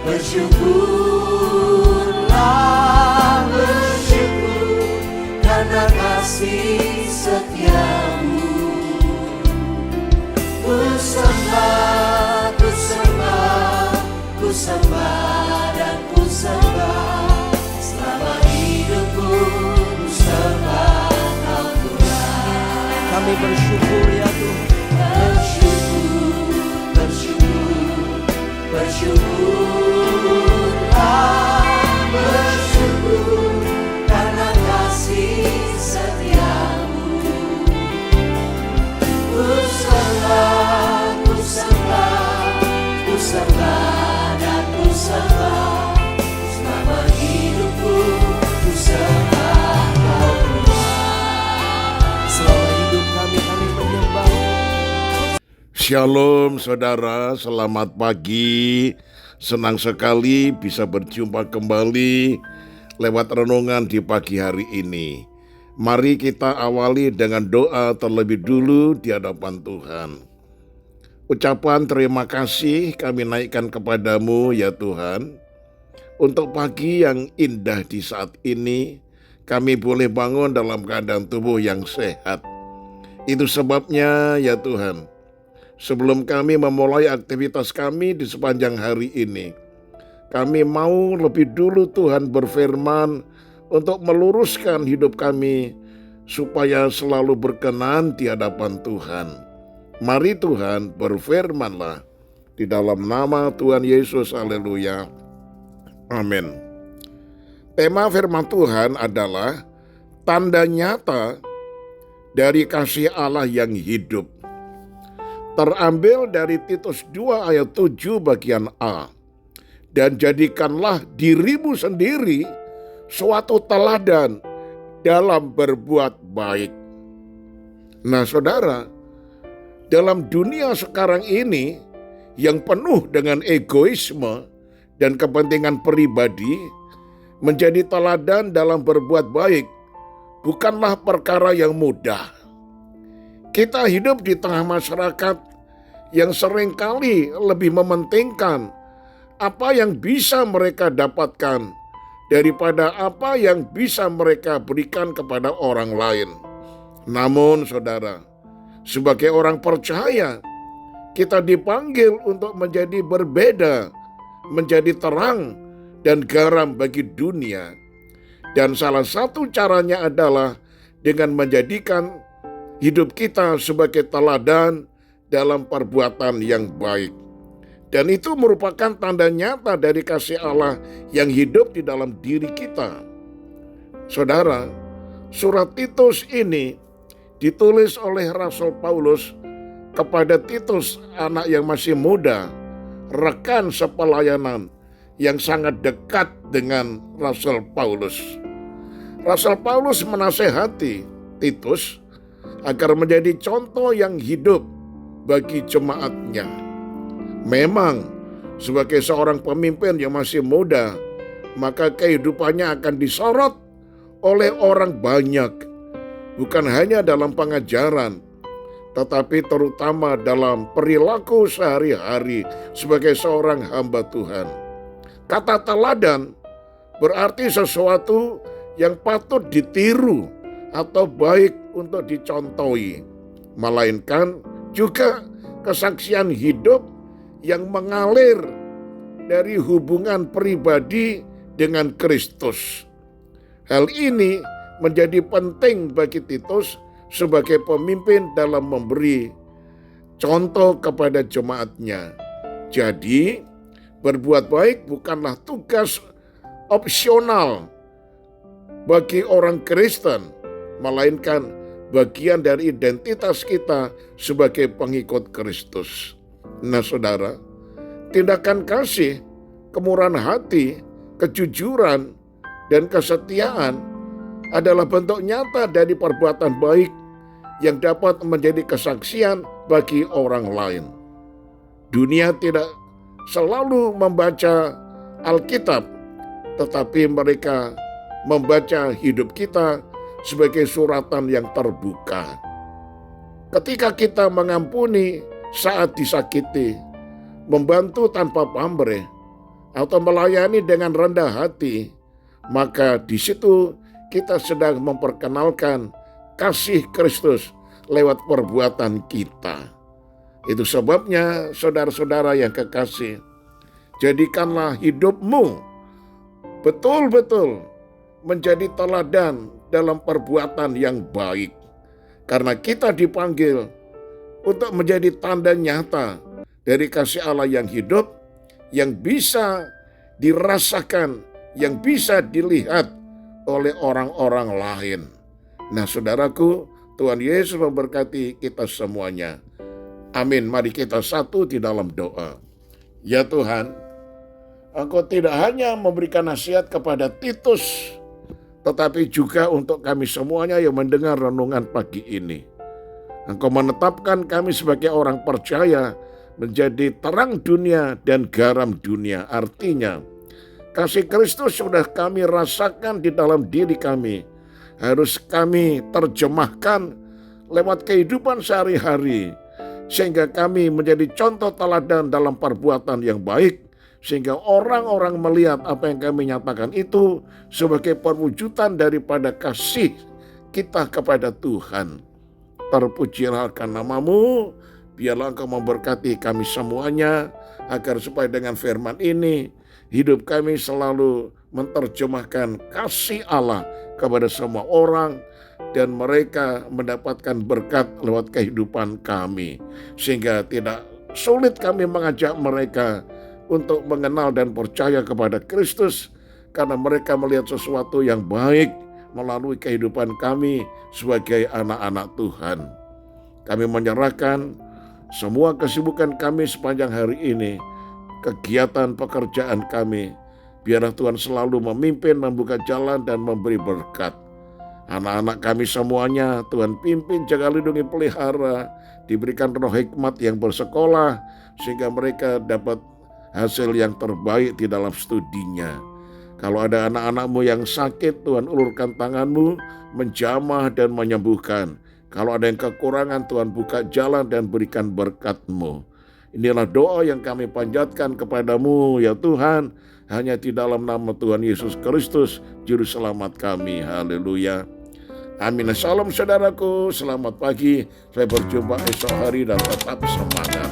Bersyukurlah, bersyukur karena kasih setiamu. Ku sembah, ku sembah, ku sembah dan ku sembah. Selama hidupku ku sembah Kau Tuhan. Kami bersyukur ya Tuhan. Bersyukur, bersyukur, bersyukurlah, bersyukur karena kasih setiamu. Ku sembah, ku sembah, ku sembah dan ku sembah. Selama hidupku ku sembah Kau Tuhan. Selama hidup kami menyembah. Shalom saudara, selamat pagi. Senang sekali bisa berjumpa kembali lewat renungan di pagi hari ini. Mari kita awali dengan doa terlebih dulu di hadapan Tuhan. Ucapan terima kasih kami naikkan kepadamu ya Tuhan. Untuk pagi yang indah di saat ini, kami boleh bangun dalam keadaan tubuh yang sehat. Itu sebabnya ya Tuhan, sebelum kami memulai aktivitas kami di sepanjang hari ini, kami mau lebih dulu Tuhan berfirman untuk meluruskan hidup kami supaya selalu berkenan di hadapan Tuhan. Mari Tuhan berfirmanlah di dalam nama Tuhan Yesus, haleluya, amin. Tema firman Tuhan adalah tanda nyata dari kasih Allah yang hidup. Terambil dari Titus 2 ayat 7 bagian A. Dan jadikanlah dirimu sendiri suatu teladan dalam berbuat baik. Nah saudara, dalam dunia sekarang ini yang penuh dengan egoisme dan kepentingan pribadi, menjadi teladan dalam berbuat baik bukanlah perkara yang mudah. Kita hidup di tengah masyarakat yang seringkali lebih mementingkan apa yang bisa mereka dapatkan daripada apa yang bisa mereka berikan kepada orang lain. Namun saudara, sebagai orang percaya, kita dipanggil untuk menjadi berbeda, menjadi terang dan garam bagi dunia. Dan salah satu caranya adalah dengan menjadikan hidup kita sebagai teladan dalam perbuatan yang baik. Dan itu merupakan tanda nyata dari kasih Allah yang hidup di dalam diri kita. Saudara, surat Titus ini ditulis oleh Rasul Paulus kepada Titus, anak yang masih muda, rekan sepelayanan yang sangat dekat dengan Rasul Paulus. Rasul Paulus menasehati Titus agar menjadi contoh yang hidup bagi jemaatnya. Memang sebagai seorang pemimpin yang masih muda, maka kehidupannya akan disorot oleh orang banyak. Bukan hanya dalam pengajaran, tetapi terutama dalam perilaku sehari-hari sebagai seorang hamba Tuhan. Kata teladan berarti sesuatu yang patut ditiru atau baik untuk dicontohi, melainkan juga kesaksian hidup yang mengalir dari hubungan pribadi dengan Kristus. Hal ini menjadi penting bagi Titus sebagai pemimpin dalam memberi contoh kepada jemaatnya. Jadi, berbuat baik bukanlah tugas opsional bagi orang Kristen, melainkan bagian dari identitas kita sebagai pengikut Kristus. Nah saudara, tindakan kasih, kemurahan hati, kejujuran, dan kesetiaan adalah bentuk nyata dari perbuatan baik yang dapat menjadi kesaksian bagi orang lain. Dunia tidak selalu membaca Alkitab, tetapi mereka membaca hidup kita sebagai suratan yang terbuka. Ketika kita mengampuni saat disakiti, membantu tanpa pamrih, atau melayani dengan rendah hati, maka di situ kita sedang memperkenalkan kasih Kristus lewat perbuatan kita. Itu sebabnya saudara-saudara yang kekasih, jadikanlah hidupmu betul-betul menjadi teladan dalam perbuatan yang baik. Karena kita dipanggil untuk menjadi tanda nyata dari kasih Allah yang hidup, yang bisa dirasakan, yang bisa dilihat oleh orang-orang lain. Nah saudaraku, Tuhan Yesus memberkati kita semuanya. Amin. Mari kita satu di dalam doa. Ya Tuhan, Engkau tidak hanya memberikan nasihat kepada Titus, tetapi juga untuk kami semuanya yang mendengar renungan pagi ini. Engkau menetapkan kami sebagai orang percaya menjadi terang dunia dan garam dunia. Artinya, kasih Kristus sudah kami rasakan di dalam diri kami. Harus kami terjemahkan lewat kehidupan sehari-hari, sehingga kami menjadi contoh teladan dalam perbuatan yang baik, sehingga orang-orang melihat apa yang kami nyatakan itu sebagai perwujudan daripada kasih kita kepada Tuhan. Terpujilah akan nama-Mu, biarlah Engkau memberkati kami semuanya, agar supaya dengan firman ini, hidup kami selalu menerjemahkan kasih Allah kepada semua orang, dan mereka mendapatkan berkat lewat kehidupan kami, sehingga tidak sulit kami mengajak mereka untuk mengenal dan percaya kepada Kristus, karena mereka melihat sesuatu yang baik melalui kehidupan kami sebagai anak-anak Tuhan. Kami menyerahkan semua kesibukan kami sepanjang hari ini, kegiatan pekerjaan kami, biarlah Tuhan selalu memimpin, membuka jalan, dan memberi berkat. Anak-anak kami semuanya Tuhan pimpin, jaga, lindungi, pelihara, diberikan roh hikmat yang bersekolah, sehingga mereka dapat hasil yang terbaik di dalam studinya. Kalau ada anak-anak-Mu yang sakit, Tuhan ulurkan tangan-Mu, menjamah dan menyembuhkan. Kalau ada yang kekurangan, Tuhan buka jalan dan berikan berkat-Mu. Inilah doa yang kami panjatkan kepadamu ya Tuhan, hanya di dalam nama Tuhan Yesus Kristus, Juru Selamat kami. Haleluya. Amin. Salam saudaraku, selamat pagi. Saya berjumpa esok hari dan tetap semangat.